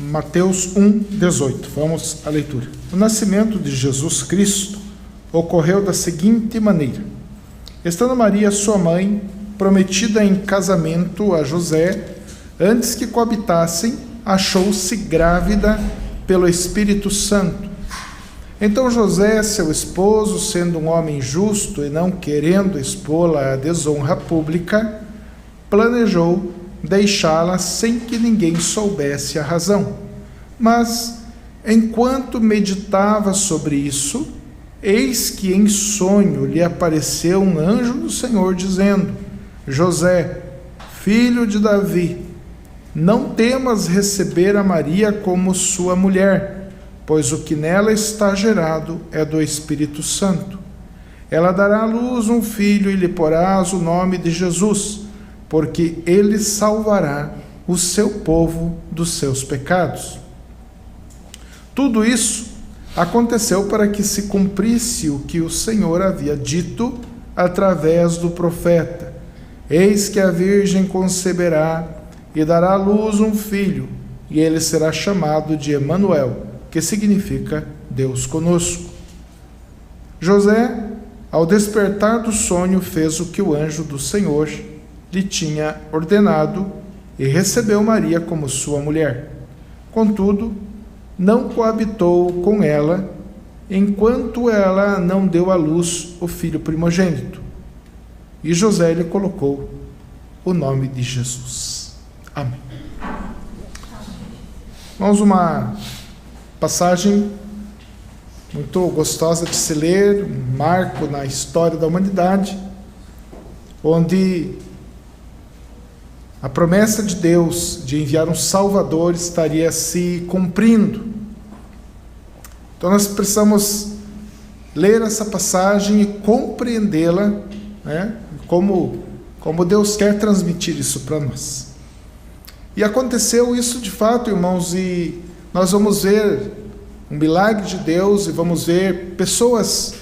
Mateus 1:18. Vamos à leitura. O nascimento de Jesus Cristo ocorreu da seguinte maneira: estando Maria, sua mãe, prometida em casamento a José, antes que coabitassem, achou-se grávida pelo Espírito Santo. Então José, seu esposo, sendo um homem justo e não querendo expô-la à desonra pública, planejou deixá-la sem que ninguém soubesse a razão. Mas, enquanto meditava sobre isso, eis que em sonho lhe apareceu um anjo do Senhor, dizendo: José, filho de Davi, não temas receber a Maria como sua mulher, pois o que nela está gerado é do Espírito Santo. Ela dará à luz um filho e lhe porás o nome de Jesus, porque ele salvará o seu povo dos seus pecados. Tudo isso aconteceu para que se cumprisse o que o Senhor havia dito através do profeta: eis que a virgem conceberá e dará à luz um filho, e ele será chamado de Emanuel, que significa Deus conosco. José, ao despertar do sonho, fez o que o anjo do Senhor lhe tinha ordenado e recebeu Maria como sua mulher. Contudo, não coabitou com ela, enquanto ela não deu à luz o filho primogênito. E José lhe colocou o nome de Jesus. Amém. Vamos uma passagem muito gostosa de se ler, um marco na história da humanidade, onde a promessa de Deus de enviar um Salvador estaria se cumprindo. Então nós precisamos ler essa passagem e compreendê-la, né, como Deus quer transmitir isso para nós. E aconteceu isso de fato, irmãos, e nós vamos ver um milagre de Deus e vamos ver pessoas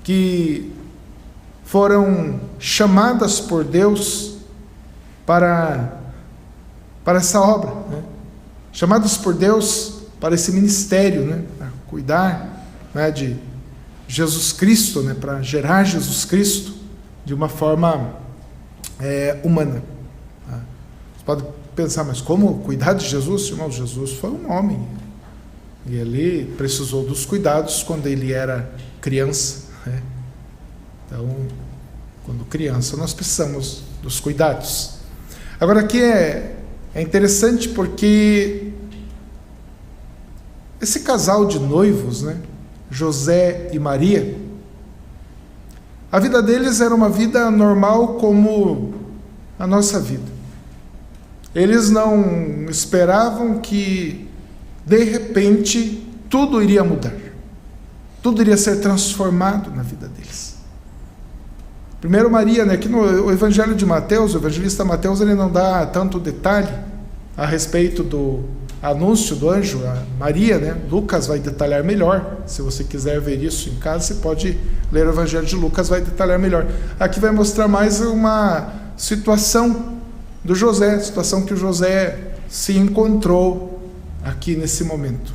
que foram chamadas por Deus para essa obra, né? Chamadas por Deus para esse ministério, né? Para cuidar, né, de Jesus Cristo, né? Para gerar Jesus Cristo de uma forma humana. Você pode pensar, mas como cuidar de Jesus? Irmão, Jesus foi um homem e ele precisou dos cuidados quando ele era criança, né? Então, quando criança, nós precisamos dos cuidados. Agora aqui é interessante porque esse casal de noivos, né, José e Maria, a vida deles era uma vida normal como a nossa vida. Eles não esperavam que, de repente, tudo iria mudar. Tudo iria ser transformado na vida deles. Primeiro Maria, né, aqui no Evangelho de Mateus, o evangelista Mateus, ele não dá tanto detalhe a respeito do anúncio do anjo a Maria, né? Lucas vai detalhar melhor. Se você quiser ver isso em casa, você pode ler o Evangelho de Lucas, vai detalhar melhor. Aqui vai mostrar mais uma situação do José, a situação que o José se encontrou aqui nesse momento.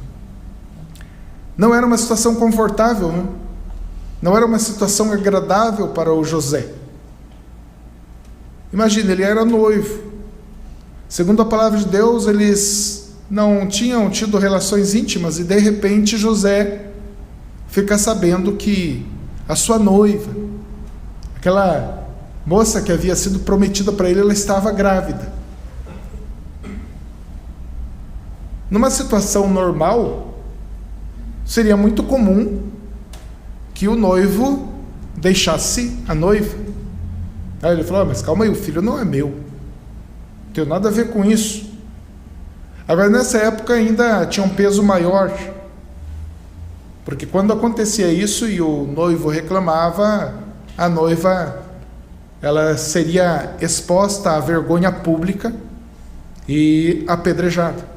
Não era uma situação confortável, né? Não era uma situação agradável para o José. Imagina, ele era noivo. Segundo a palavra de Deus, eles não tinham tido relações íntimas e de repente José fica sabendo que a sua noiva, aquela moça que havia sido prometida para ele, ela estava grávida. Numa situação normal, seria muito comum que o noivo deixasse a noiva. Aí ele falou: mas calma aí, o filho não é meu, não tem nada a ver com isso. Agora nessa época ainda tinha um peso maior, porque quando acontecia isso e o noivo reclamava, a noiva, ela seria exposta à vergonha pública e apedrejada.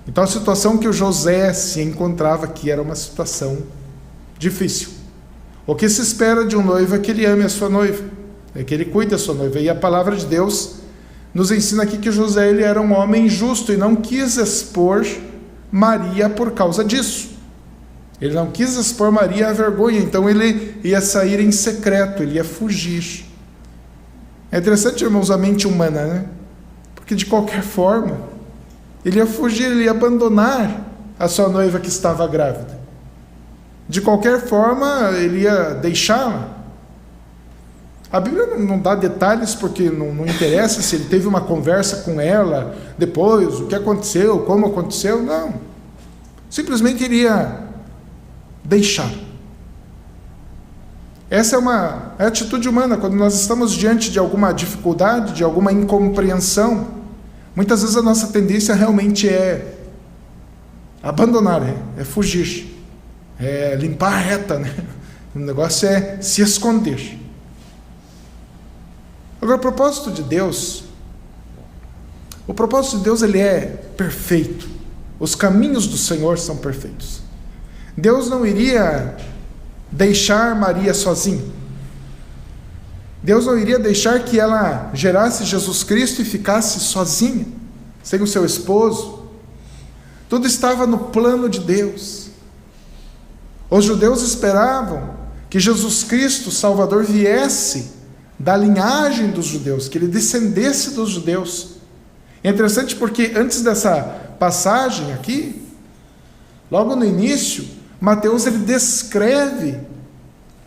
Então a situação que o José se encontrava aqui era uma situação difícil. O que se espera de um noivo é que ele ame a sua noiva, é que ele cuide da sua noiva. E a palavra de Deus nos ensina aqui que José ele era um homem justo e não quis expor Maria por causa disso. Ele não quis expor Maria à vergonha, então ele ia sair em secreto, ele ia fugir. É interessante, irmãos, a mente humana, né? Porque de qualquer forma, ele ia fugir, ele ia abandonar a sua noiva que estava grávida. De qualquer forma, ele ia deixá-la. A Bíblia não dá detalhes porque não interessa se ele teve uma conversa com ela depois, o que aconteceu, como aconteceu, não. Simplesmente iria deixar. Essa é uma atitude humana. Quando nós estamos diante de alguma dificuldade, de alguma incompreensão, muitas vezes a nossa tendência realmente é abandonar, é fugir, é limpar a reta, né? O negócio é se esconder. Agora, o propósito de Deus ele é perfeito. Os caminhos do Senhor são perfeitos. Deus não iria deixar Maria sozinha. Deus não iria deixar que ela gerasse Jesus Cristo e ficasse sozinha, sem o seu esposo. Tudo estava no plano de Deus. Os judeus esperavam que Jesus Cristo, Salvador, viesse da linhagem dos judeus, que ele descendesse dos judeus. É interessante porque antes dessa passagem aqui, logo no início, Mateus ele descreve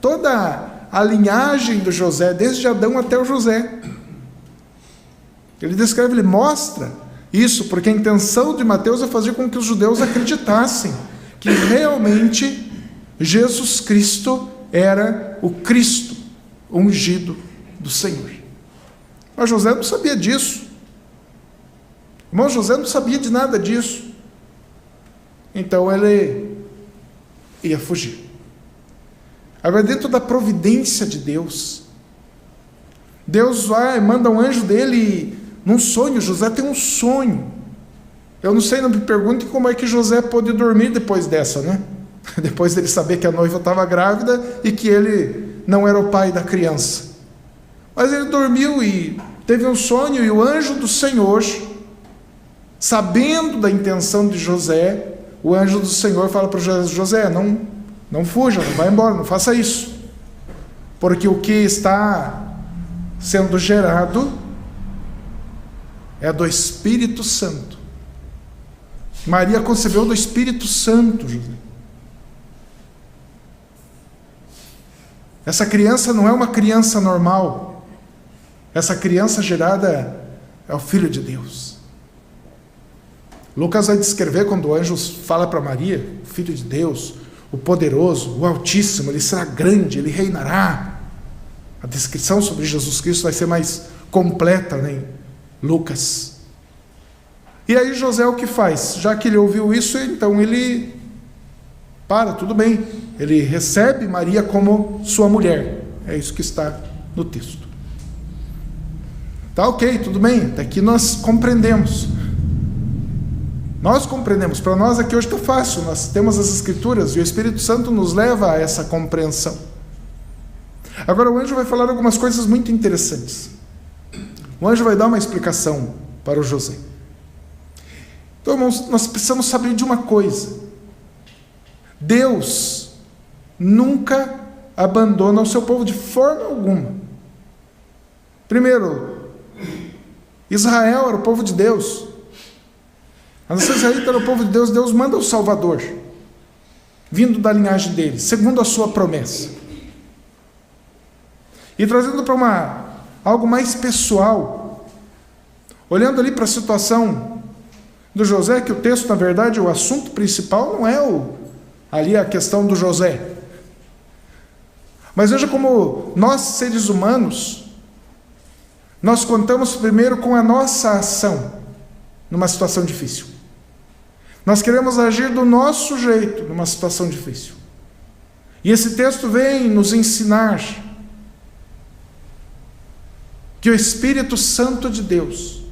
toda a linhagem do José, desde Adão até o José. Ele descreve, ele mostra isso, porque a intenção de Mateus é fazer com que os judeus acreditassem que realmente Jesus Cristo era o Cristo ungido do Senhor. Mas José não sabia disso. O irmão José não sabia de nada disso. Então ele ia fugir. Agora, dentro da providência de Deus, Deus vai, manda um anjo dele num sonho. José tem um sonho. Eu não sei, não me pergunte como é que José pôde dormir depois dessa, né? Depois dele saber que a noiva estava grávida e que ele não era o pai da criança. Mas ele dormiu e teve um sonho, e o anjo do Senhor, sabendo da intenção de José, o anjo do Senhor fala para José, não fuja, não vá embora, não faça isso, porque o que está sendo gerado é do Espírito Santo. Maria concebeu do Espírito Santo, José. Essa criança não é uma criança normal. Essa criança gerada é o Filho de Deus. Lucas vai descrever quando o anjo fala para Maria, o Filho de Deus, o poderoso, o Altíssimo, ele será grande, ele reinará. A descrição sobre Jesus Cristo vai ser mais completa, né, em Lucas. E aí José o que faz? Já que ele ouviu isso, então ele tudo bem. Ele recebe Maria como sua mulher. É isso que está no texto. Tá ok, tudo bem, até aqui nós compreendemos. Para nós aqui hoje está fácil, nós temos as Escrituras e o Espírito Santo nos leva a essa compreensão. Agora o anjo vai falar algumas coisas muito interessantes. O anjo vai dar uma explicação para o José. Então, irmãos, nós precisamos saber de uma coisa. Deus nunca abandona o seu povo de forma alguma. Primeiro, Israel era o povo de Deus. A nação israelita era o povo de Deus. Deus manda o Salvador, vindo da linhagem dele, segundo a sua promessa. E trazendo para algo mais pessoal, olhando ali para a situação do José, que o texto, na verdade, o assunto principal não é ali a questão do José. Mas veja como nós, seres humanos, nós contamos primeiro com a nossa ação numa situação difícil. Nós queremos agir do nosso jeito numa situação difícil. E esse texto vem nos ensinar que o Espírito Santo de Deus,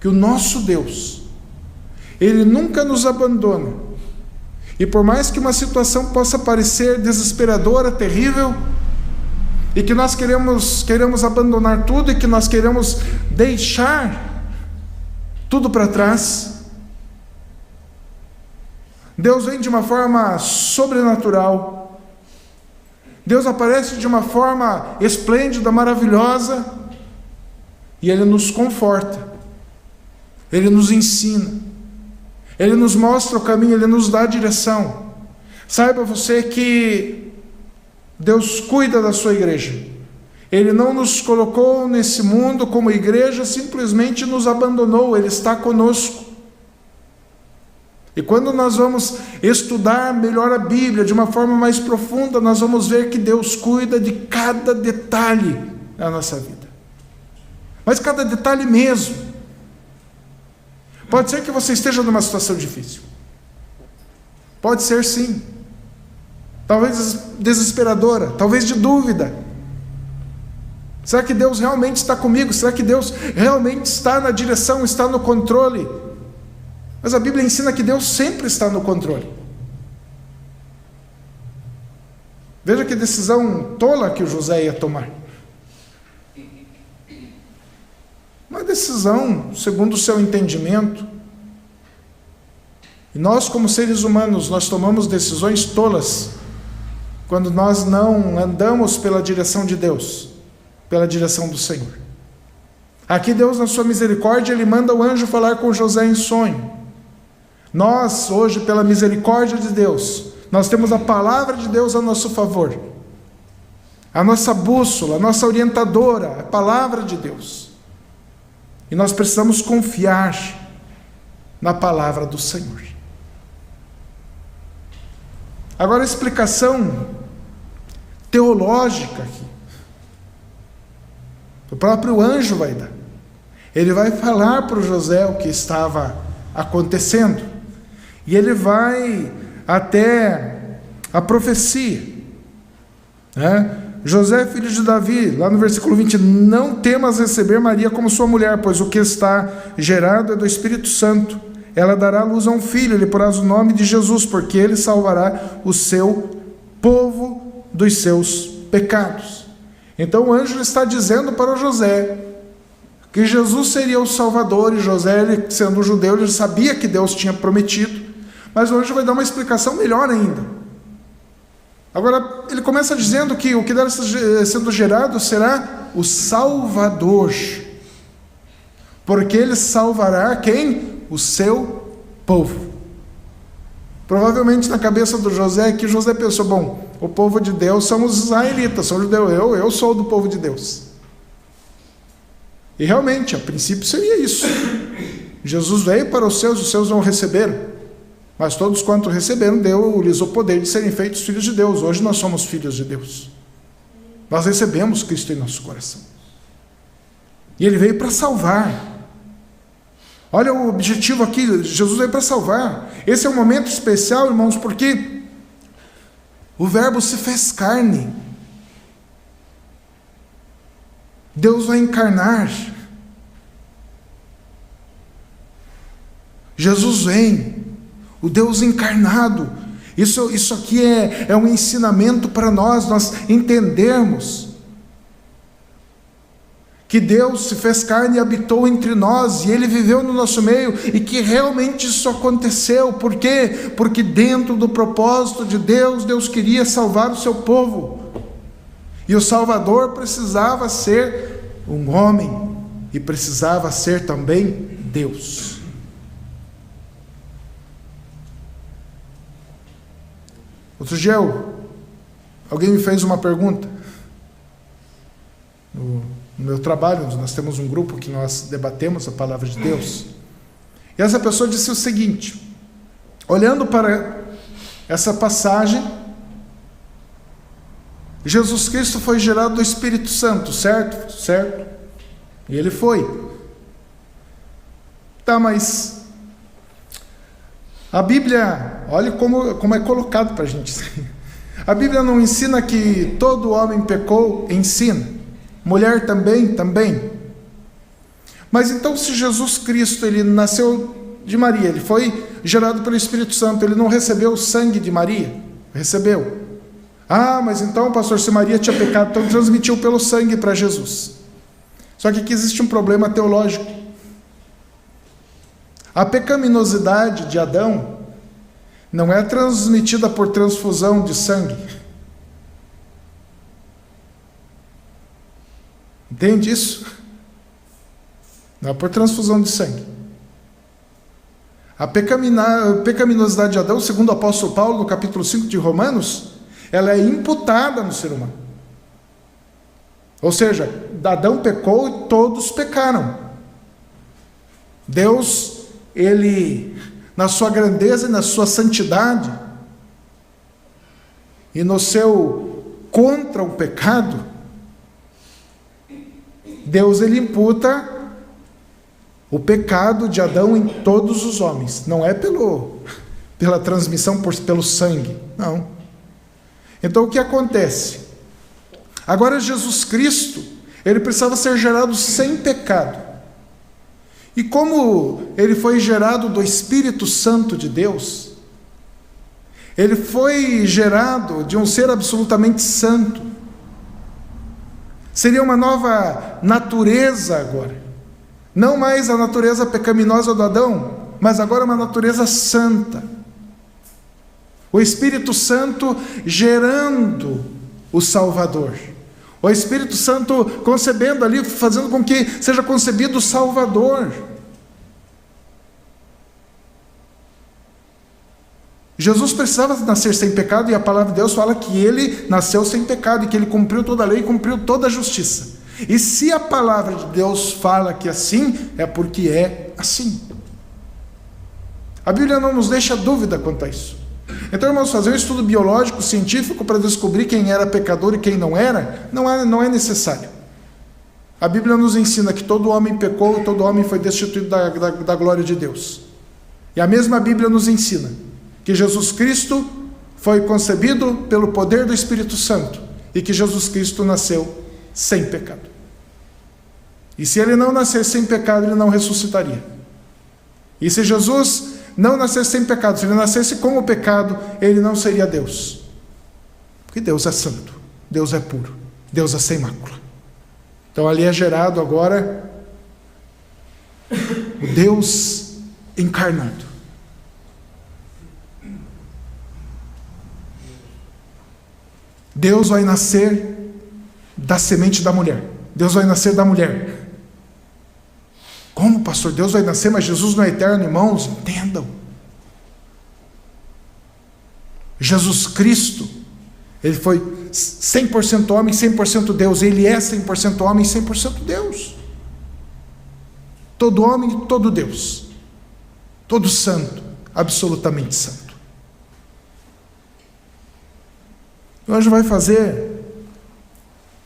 que o nosso Deus, Ele nunca nos abandona. E por mais que uma situação possa parecer desesperadora, terrível, e que nós queremos abandonar tudo, e que nós queremos deixar tudo para trás. Deus vem de uma forma sobrenatural. Deus aparece de uma forma esplêndida, maravilhosa, e Ele nos conforta, Ele nos ensina, Ele nos mostra o caminho, Ele nos dá a direção. Saiba você que Deus cuida da sua igreja. Ele não nos colocou nesse mundo como igreja, simplesmente nos abandonou, Ele está conosco. E quando nós vamos estudar melhor a Bíblia, de uma forma mais profunda, nós vamos ver que Deus cuida de cada detalhe da nossa vida. Mas cada detalhe mesmo. Pode ser que você esteja numa situação difícil. Pode ser sim. Talvez desesperadora, talvez de dúvida. Será que Deus realmente está comigo? Será que Deus realmente está na direção, está no controle? Mas a Bíblia ensina que Deus sempre está no controle. Veja que decisão tola que o José ia tomar. Uma decisão segundo o seu entendimento. E nós, como seres humanos, nós tomamos decisões tolas quando nós não andamos pela direção de Deus, pela direção do Senhor. Aqui Deus, na sua misericórdia, Ele manda o anjo falar com José em sonho. Nós, hoje, pela misericórdia de Deus, nós temos a palavra de Deus a nosso favor. A nossa bússola, a nossa orientadora, a palavra de Deus. E nós precisamos confiar na palavra do Senhor. Agora a explicação teológica aqui. O próprio anjo vai dar. Ele vai falar para o José o que estava acontecendo. E ele vai até a profecia. José, filho de Davi, lá no versículo 20, não temas receber Maria como sua mulher, pois o que está gerado é do Espírito Santo. Ela dará à luz a um filho, lhe porás o nome de Jesus, porque ele salvará o seu povo dos seus pecados. Então o anjo está dizendo para o José que Jesus seria o Salvador, e José, ele, sendo judeu, ele sabia que Deus tinha prometido, mas o anjo vai dar uma explicação melhor ainda. Agora, ele começa dizendo que o que deve sendo gerado será o Salvador, porque ele salvará quem? O seu povo. Provavelmente na cabeça do José, que José pensou, bom, o povo de Deus são os israelitas, são judeus, eu sou do povo de Deus. E realmente, a princípio seria isso. Jesus veio para os seus não receberam. Mas todos quanto receberam, deu-lhes o poder de serem feitos filhos de Deus. Hoje nós somos filhos de Deus. Nós recebemos Cristo em nosso coração. E Ele veio para salvar. Olha o objetivo aqui, Jesus veio para salvar. Esse é um momento especial, irmãos, porque o Verbo se fez carne. Deus vai encarnar. Jesus vem. O Deus encarnado. Isso aqui é um ensinamento para nós entendermos que Deus se fez carne e habitou entre nós, e Ele viveu no nosso meio, e que realmente isso aconteceu. Por quê? Porque dentro do propósito de Deus, Deus queria salvar o seu povo, e o Salvador precisava ser um homem, e precisava ser também Deus. Outro dia, alguém me fez uma pergunta. No meu trabalho, nós temos um grupo que nós debatemos a palavra de Deus. E essa pessoa disse o seguinte: olhando para essa passagem, Jesus Cristo foi gerado do Espírito Santo, certo? Certo. E Ele foi. Tá, mas a Bíblia, olha como é colocado para a gente. A Bíblia não ensina que todo homem pecou, ensina. Mulher também. Mas então, se Jesus Cristo, Ele nasceu de Maria, Ele foi gerado pelo Espírito Santo, Ele não recebeu o sangue de Maria? Recebeu. Ah, mas então, pastor, se Maria tinha pecado, então transmitiu pelo sangue para Jesus. Só que aqui existe um problema teológico. A pecaminosidade de Adão não é transmitida por transfusão de sangue. Entende isso? Não é por transfusão de sangue. A pecaminosidade de Adão, segundo o apóstolo Paulo, no capítulo 5 de Romanos, ela é imputada no ser humano. Ou seja, Adão pecou e todos pecaram. Deus, Ele, na sua grandeza e na sua santidade, e no seu contra o pecado, Deus, Ele imputa o pecado de Adão em todos os homens. Não é pela transmissão pelo sangue, não. Então o que acontece? Agora Jesus Cristo, Ele precisava ser gerado sem pecado. E como Ele foi gerado do Espírito Santo de Deus, Ele foi gerado de um ser absolutamente santo. Seria uma nova natureza agora. Não mais a natureza pecaminosa do Adão, mas agora uma natureza santa. O Espírito Santo gerando o Salvador. O Espírito Santo concebendo ali, fazendo com que seja concebido o Salvador. Jesus precisava nascer sem pecado, e a palavra de Deus fala que Ele nasceu sem pecado, e que Ele cumpriu toda a lei e cumpriu toda a justiça. E se a palavra de Deus fala que assim, é porque é assim. A Bíblia não nos deixa dúvida quanto a isso. Então, irmãos, fazer um estudo biológico, científico, para descobrir quem era pecador e quem não era, não é necessário. A Bíblia nos ensina que todo homem pecou e todo homem foi destituído da glória de Deus. E a mesma Bíblia nos ensina que Jesus Cristo foi concebido pelo poder do Espírito Santo e que Jesus Cristo nasceu sem pecado. E se Ele não nascesse sem pecado, Ele não ressuscitaria. E se Jesus não nascesse sem pecado, se Ele nascesse com o pecado, Ele não seria Deus. Porque Deus é santo, Deus é puro, Deus é sem mácula. Então ali é gerado agora o Deus encarnado. Deus vai nascer da semente da mulher. Deus vai nascer da mulher. Como, pastor? Deus vai nascer, mas Jesus não é eterno, irmãos? Entendam. Jesus Cristo, Ele foi 100% homem, 100% Deus. Ele é 100% homem, 100% Deus. Todo homem e todo Deus. Todo santo, absolutamente santo. Hoje vai fazer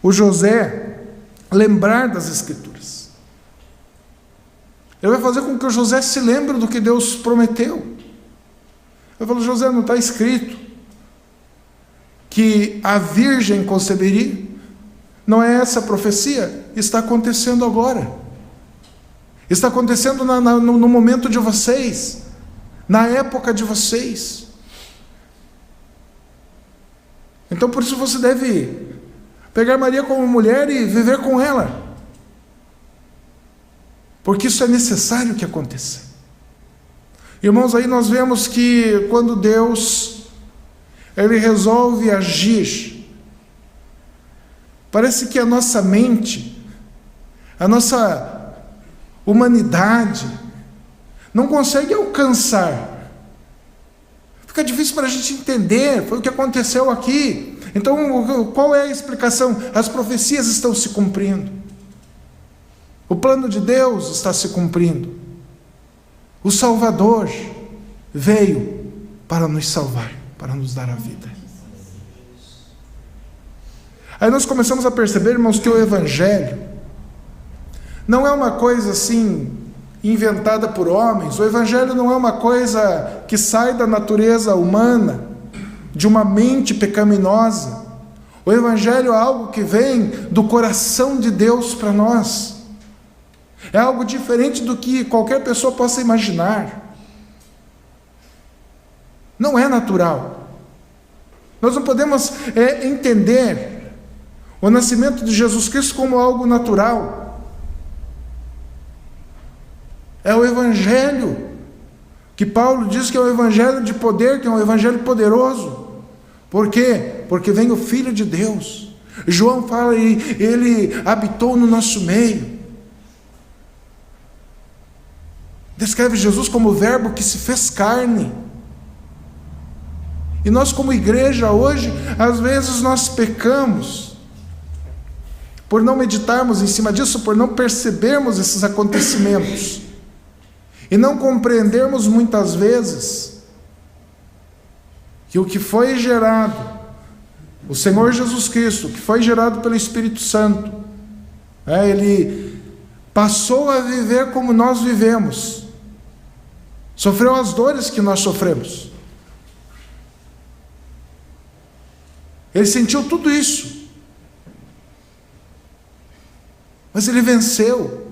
o José lembrar das Escrituras. Ele vai fazer com que o José se lembre do que Deus prometeu. Eu falo, José, não está escrito que a virgem conceberia? Não é essa a profecia? Está acontecendo agora. Está acontecendo no momento de vocês, na época de vocês. Então por isso você deve pegar Maria como mulher e viver com ela. Porque isso é necessário que aconteça. Irmãos, aí nós vemos que quando Deus, Ele resolve agir, parece que a nossa mente, a nossa humanidade, não consegue alcançar. Fica difícil para a gente entender, foi o que aconteceu aqui. Então, qual é a explicação? As profecias estão se cumprindo. O plano de Deus está se cumprindo. O Salvador veio para nos salvar, para nos dar a vida. Aí nós começamos a perceber, irmãos, que o Evangelho não é uma coisa assim inventada por homens. O Evangelho não é uma coisa que sai da natureza humana, de uma mente pecaminosa. O Evangelho é algo que vem do coração de Deus para nós. É algo diferente do que qualquer pessoa possa imaginar. Não é natural. Nós não podemos entender o nascimento de Jesus Cristo como algo natural. É o Evangelho que Paulo diz que é um evangelho de poder, que é um evangelho poderoso. Por quê? Porque vem o Filho de Deus. João fala, ele habitou no nosso meio. Descreve Jesus como o verbo que se fez carne. E nós, como igreja hoje, às vezes nós pecamos por não meditarmos em cima disso, por não percebermos esses acontecimentos e não compreendermos muitas vezes que o que foi gerado, o Senhor Jesus Cristo, que foi gerado pelo Espírito Santo, Ele passou a viver como nós vivemos, sofreu as dores que nós sofremos. Ele sentiu tudo isso, mas Ele venceu.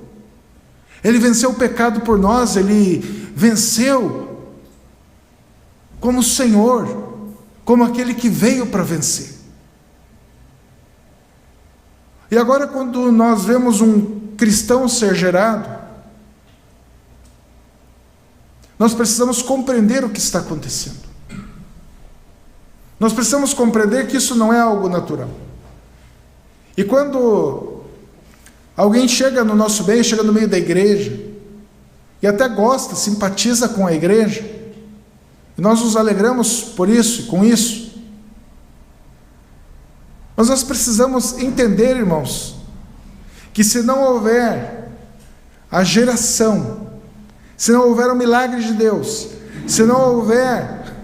Ele venceu o pecado por nós, Ele venceu como Senhor, como aquele que veio para vencer. E agora, quando nós vemos um cristão ser gerado, nós precisamos compreender o que está acontecendo. Nós precisamos compreender que isso não é algo natural. E quando alguém chega no nosso meio, chega no meio da igreja, e até gosta, simpatiza com a igreja, e nós nos alegramos por isso, com isso, mas nós precisamos entender, irmãos, que se não houver a geração, se não houver o milagre de Deus, se não houver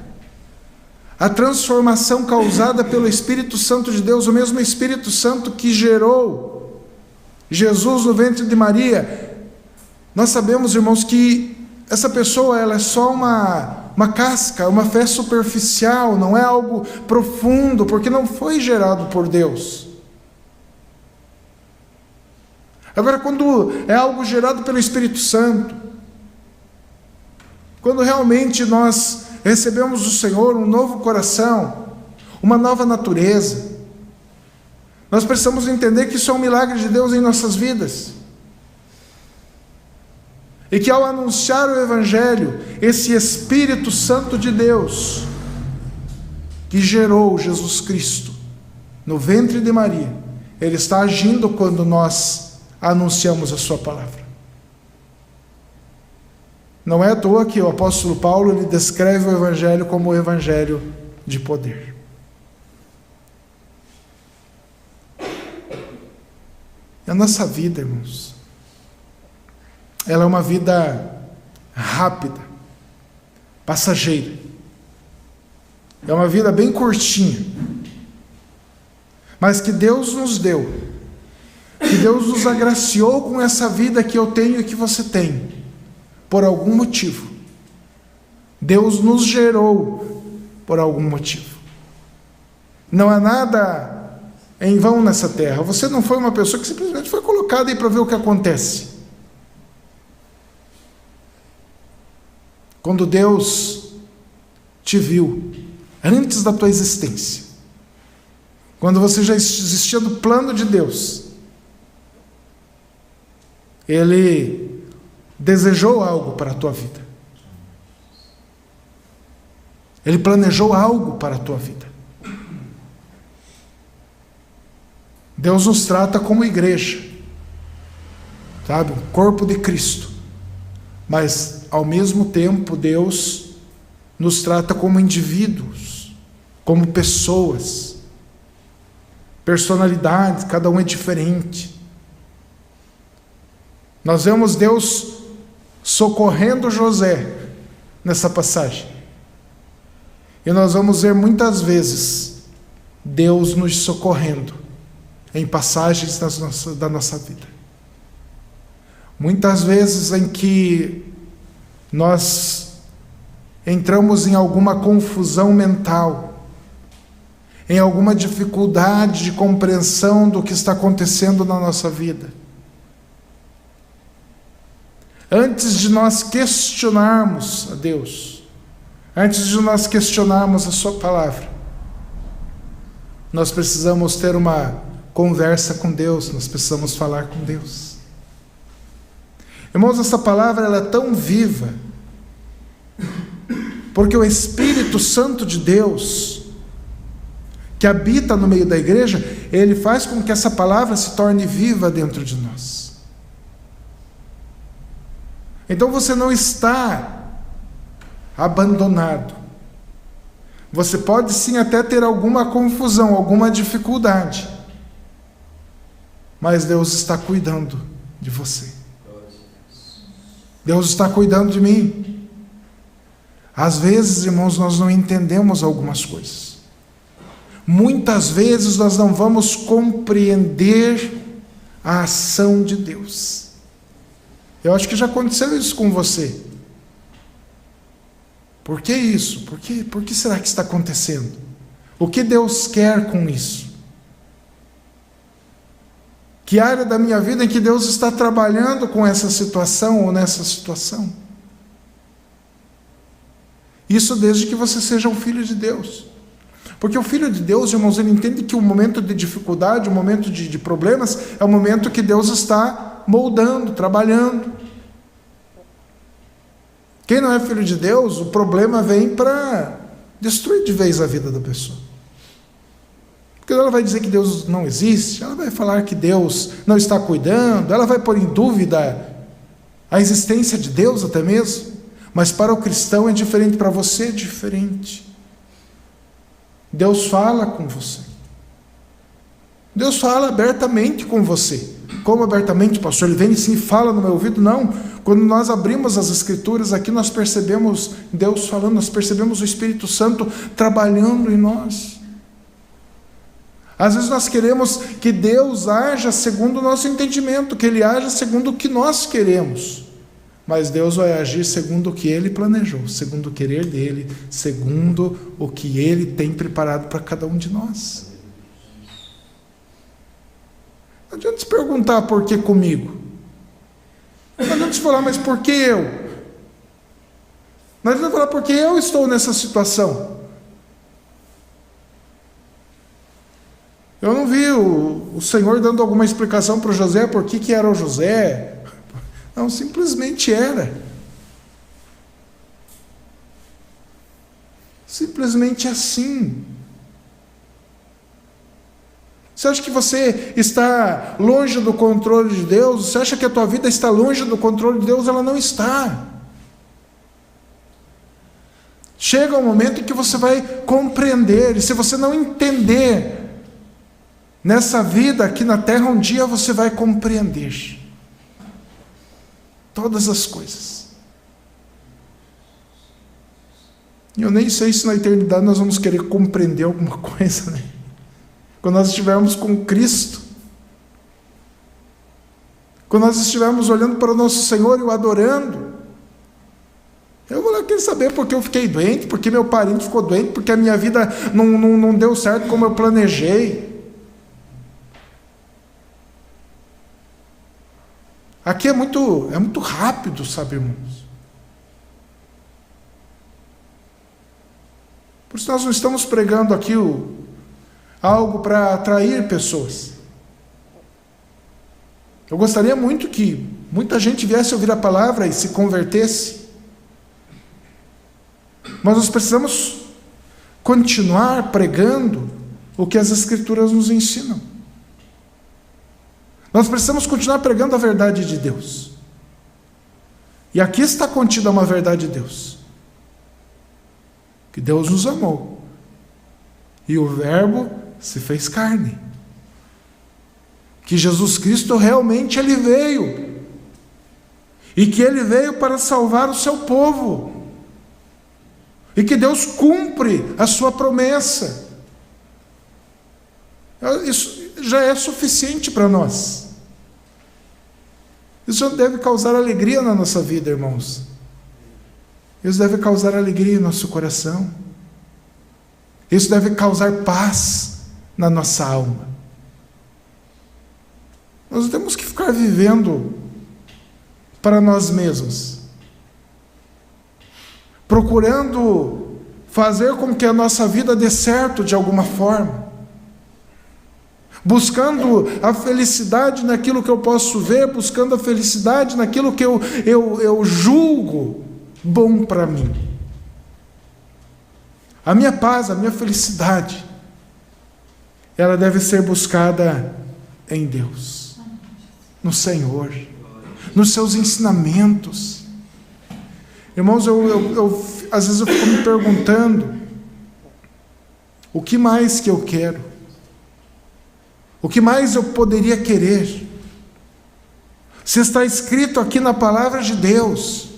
a transformação causada pelo Espírito Santo de Deus, o mesmo Espírito Santo que gerou Jesus no ventre de Maria, nós sabemos, irmãos, que essa pessoa ela é só uma casca, uma fé superficial, não é algo profundo, porque não foi gerado por Deus. Agora, quando é algo gerado pelo Espírito Santo, quando realmente nós recebemos do Senhor um novo coração, uma nova natureza, nós precisamos entender que isso é um milagre de Deus em nossas vidas. E que ao anunciar o Evangelho, esse Espírito Santo de Deus, que gerou Jesus Cristo no ventre de Maria, Ele está agindo quando nós anunciamos a sua palavra. Não é à toa que o apóstolo Paulo ele descreve o Evangelho como o Evangelho de poder. E a nossa vida, irmãos, ela é uma vida rápida, passageira. É uma vida bem curtinha, mas que Deus nos deu, que Deus nos agraciou com essa vida que eu tenho e que você tem. Por algum motivo. Deus nos gerou por algum motivo. Não há nada em vão nessa terra. Você não foi uma pessoa que simplesmente foi colocada aí para ver o que acontece. Quando Deus te viu, antes da tua existência, quando você já existia do plano de Deus, Ele desejou algo para a tua vida. Ele planejou algo para a tua vida. Deus nos trata como igreja, sabe? O corpo de Cristo. Mas, ao mesmo tempo, Deus nos trata como indivíduos, como pessoas, personalidades, cada um é diferente. Nós vemos Deus socorrendo José nessa passagem. E nós vamos ver muitas vezes Deus nos socorrendo em passagens da nossa vida. Muitas vezes em que nós entramos em alguma confusão mental, em alguma dificuldade de compreensão do que está acontecendo na nossa vida. Antes de nós questionarmos a Deus, antes de nós questionarmos a sua palavra, nós precisamos ter uma conversa com Deus, nós precisamos falar com Deus. Irmãos, essa palavra ela é tão viva, Porque o Espírito Santo de Deus, que habita no meio da igreja, ele faz com que essa palavra se torne viva dentro de nós. Então você não está abandonado. Você pode sim até ter alguma confusão, alguma dificuldade, mas Deus está cuidando de você. Deus está cuidando de mim. Às vezes, irmãos, nós não entendemos algumas coisas. Muitas vezes nós não vamos compreender a ação de Deus. Eu acho que já aconteceu isso com você. Por que isso? Por que será que está acontecendo? O que Deus quer com isso? Que área da minha vida em que Deus está trabalhando com essa situação ou nessa situação? Isso desde que você seja um filho de Deus. Porque o filho de Deus, irmãos, ele entende que o momento de dificuldade, o momento de problemas, é o momento que Deus está moldando, trabalhando. Quem não é filho de Deus, o problema vem para destruir de vez a vida da pessoa. Porque ela vai dizer que Deus não existe, ela vai falar que Deus não está cuidando, ela vai pôr em dúvida a existência de Deus até mesmo. Mas para o cristão é diferente, para você é diferente. Deus fala com você. Deus fala abertamente com você. Como abertamente, pastor? Ele vem e sim fala no meu ouvido? Não. Quando nós abrimos as Escrituras aqui, nós percebemos Deus falando, nós percebemos o Espírito Santo trabalhando em nós. Às vezes nós queremos que Deus haja segundo o nosso entendimento, que Ele haja segundo o que nós queremos. Mas Deus vai agir segundo o que Ele planejou, segundo o querer dEle, segundo o que Ele tem preparado para cada um de nós. Não adianta se perguntar por que comigo. Não adianta se falar, mas por que eu? Não adianta falar, por que eu estou nessa situação? Eu não vi o Senhor dando alguma explicação para o José, por que era o José. Não, simplesmente era. Simplesmente assim. Você acha que você está longe do controle de Deus? Você acha que a tua vida está longe do controle de Deus? Ela não está. Chega um momento em que você vai compreender, e se você não entender nessa vida aqui na terra, um dia você vai compreender todas as coisas. E eu nem sei se na eternidade nós vamos querer compreender alguma coisa, né? Quando nós estivermos com Cristo, quando nós estivermos olhando para o nosso Senhor e o adorando, eu vou lá querer saber porque eu fiquei doente, porque meu parente ficou doente, porque a minha vida não deu certo como eu planejei. Aqui é muito rápido, sabe, irmãos? Por isso nós não estamos pregando aqui algo para atrair pessoas. Eu gostaria muito que muita gente viesse ouvir a palavra e se convertesse. Mas nós precisamos continuar pregando o que as Escrituras nos ensinam. Nós precisamos continuar pregando a verdade de Deus. E aqui está contida uma verdade de Deus. Que Deus nos amou. E o Verbo se fez carne. Que Jesus Cristo realmente Ele veio. E que Ele veio para salvar o seu povo. E que Deus cumpre a sua promessa. Isso já é suficiente para nós. Isso já deve causar alegria na nossa vida, irmãos. Isso deve causar alegria em nosso coração. Isso deve causar paz na nossa alma. Nós não temos que ficar vivendo para nós mesmos, procurando fazer com que a nossa vida dê certo de alguma forma, buscando a felicidade naquilo que eu posso ver, buscando a felicidade naquilo que eu julgo bom para mim. A minha paz, a minha felicidade, ela deve ser buscada em Deus, no Senhor, nos seus ensinamentos. Irmãos, às vezes eu fico me perguntando, o que mais que eu quero? O que mais eu poderia querer? Se está escrito aqui na palavra de Deus,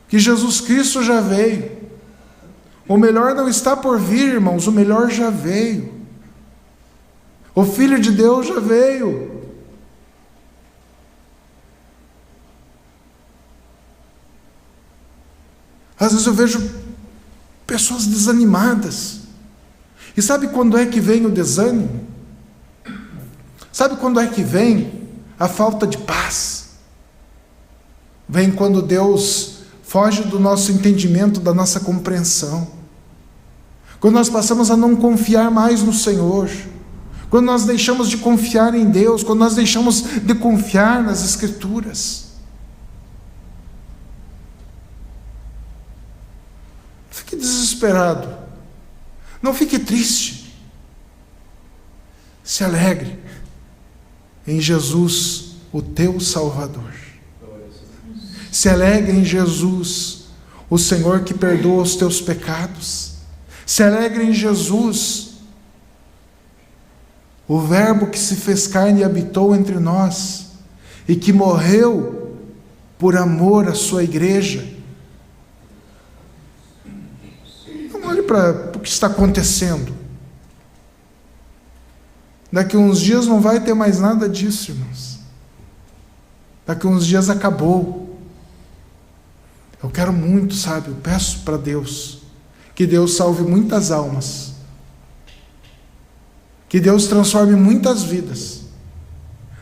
que Jesus Cristo já veio. O melhor não está por vir, irmãos, o melhor já veio. O Filho de Deus já veio. Às vezes eu vejo pessoas desanimadas. E sabe quando é que vem o desânimo? Sabe quando é que vem a falta de paz? Vem quando Deus foge do nosso entendimento, da nossa compreensão. Quando nós passamos a não confiar mais no Senhor. Quando nós deixamos de confiar em Deus. Quando nós deixamos de confiar nas Escrituras. Fique desesperado. Não fique triste. Se alegre em Jesus, o teu Salvador. Se alegre em Jesus, o Senhor que perdoa os teus pecados. Se alegre em Jesus, o Verbo que se fez carne e habitou entre nós, e que morreu por amor à sua igreja. Não olhe para o que está acontecendo. Daqui a uns dias não vai ter mais nada disso, irmãos. Daqui a uns dias acabou. Eu quero muito, sabe, eu peço para Deus, que Deus salve muitas almas, que Deus transforme muitas vidas.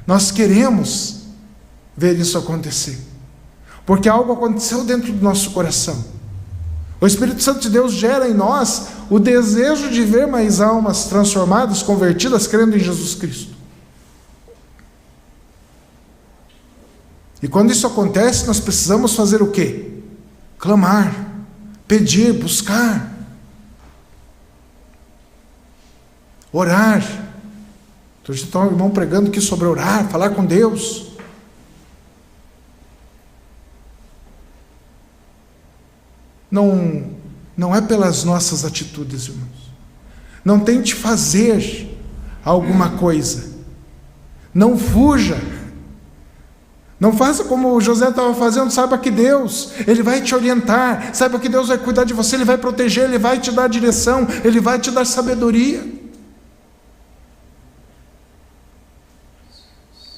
Nós queremos ver isso acontecer, porque algo aconteceu dentro do nosso coração. O Espírito Santo de Deus gera em nós o desejo de ver mais almas transformadas, convertidas, crendo em Jesus Cristo. E quando isso acontece, nós precisamos fazer o quê? Clamar, pedir, buscar, orar. Hoje está um irmão pregando aqui sobre orar, falar com Deus. Não é pelas nossas atitudes, irmãos. Não tente fazer alguma coisa. Não fuja. Não faça como o José estava fazendo. Saiba que Deus, Ele vai te orientar. Saiba que Deus vai cuidar de você. Ele vai proteger, Ele vai te dar direção. Ele vai te dar sabedoria.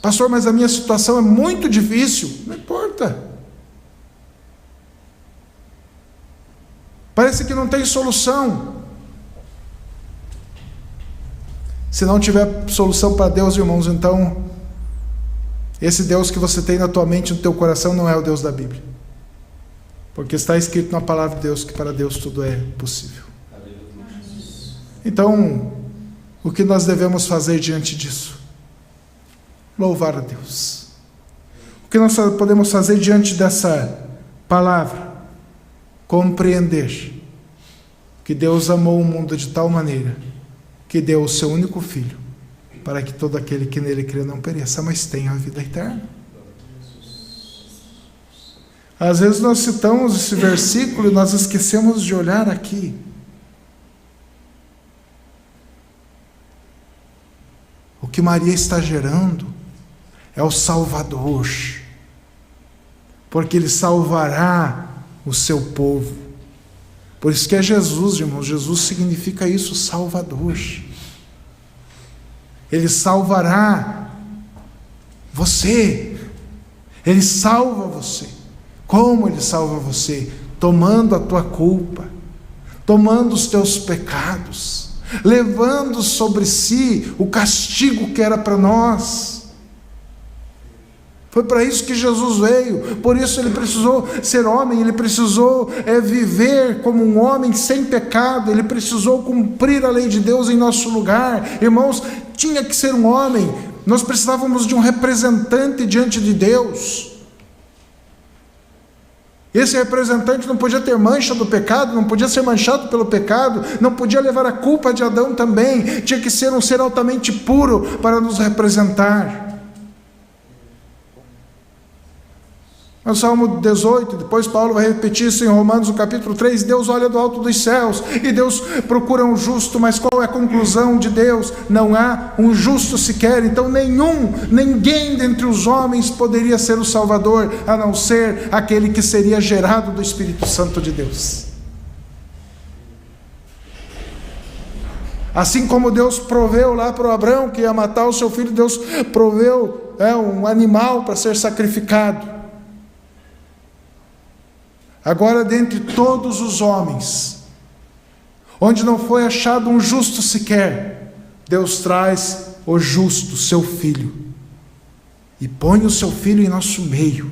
Pastor, mas a minha situação é muito difícil. Não importa. Parece que não tem solução. Se não tiver solução para Deus, irmãos, então esse Deus que você tem na tua mente, no teu coração, não é o Deus da Bíblia. Porque está escrito na palavra de Deus que para Deus tudo é possível. Então, o que nós devemos fazer diante disso? Louvar a Deus. O que nós podemos fazer diante dessa palavra? Compreender que Deus amou o mundo de tal maneira que deu o seu único Filho, para que todo aquele que nele crê não pereça, mas tenha a vida eterna. Às vezes nós citamos esse versículo e nós esquecemos de olhar aqui. O que Maria está gerando é o Salvador, porque Ele salvará o seu povo. Por isso que é Jesus, irmãos. Jesus significa isso, Salvador. Ele salvará você. Ele salva você. Como Ele salva você? Tomando a tua culpa, tomando os teus pecados, levando sobre si o castigo que era para nós. Foi para isso que Jesus veio. Por isso Ele precisou ser homem. Ele precisou viver como um homem sem pecado. Ele precisou cumprir a lei de Deus em nosso lugar. Irmãos, tinha que ser um homem. Nós precisávamos de um representante diante de Deus. Esse representante não podia ter mancha do pecado, não podia ser manchado pelo pecado, não podia levar a culpa de Adão também, tinha que ser um ser altamente puro para nos representar. No Salmo 18, depois Paulo vai repetir isso em Romanos, no capítulo 3, Deus olha do alto dos céus, e Deus procura um justo, mas qual é a conclusão de Deus? Não há um justo sequer, então ninguém dentre os homens poderia ser o Salvador, a não ser aquele que seria gerado do Espírito Santo de Deus. Assim como Deus proveu lá para o Abraão, que ia matar o seu filho, Deus proveu um animal para ser sacrificado. Agora, dentre todos os homens, onde não foi achado um justo sequer, Deus traz o justo, seu Filho, e põe o seu Filho em nosso meio.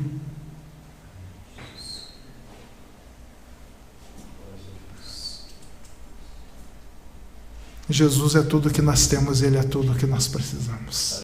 Jesus é tudo que nós temos, Ele é tudo que nós precisamos.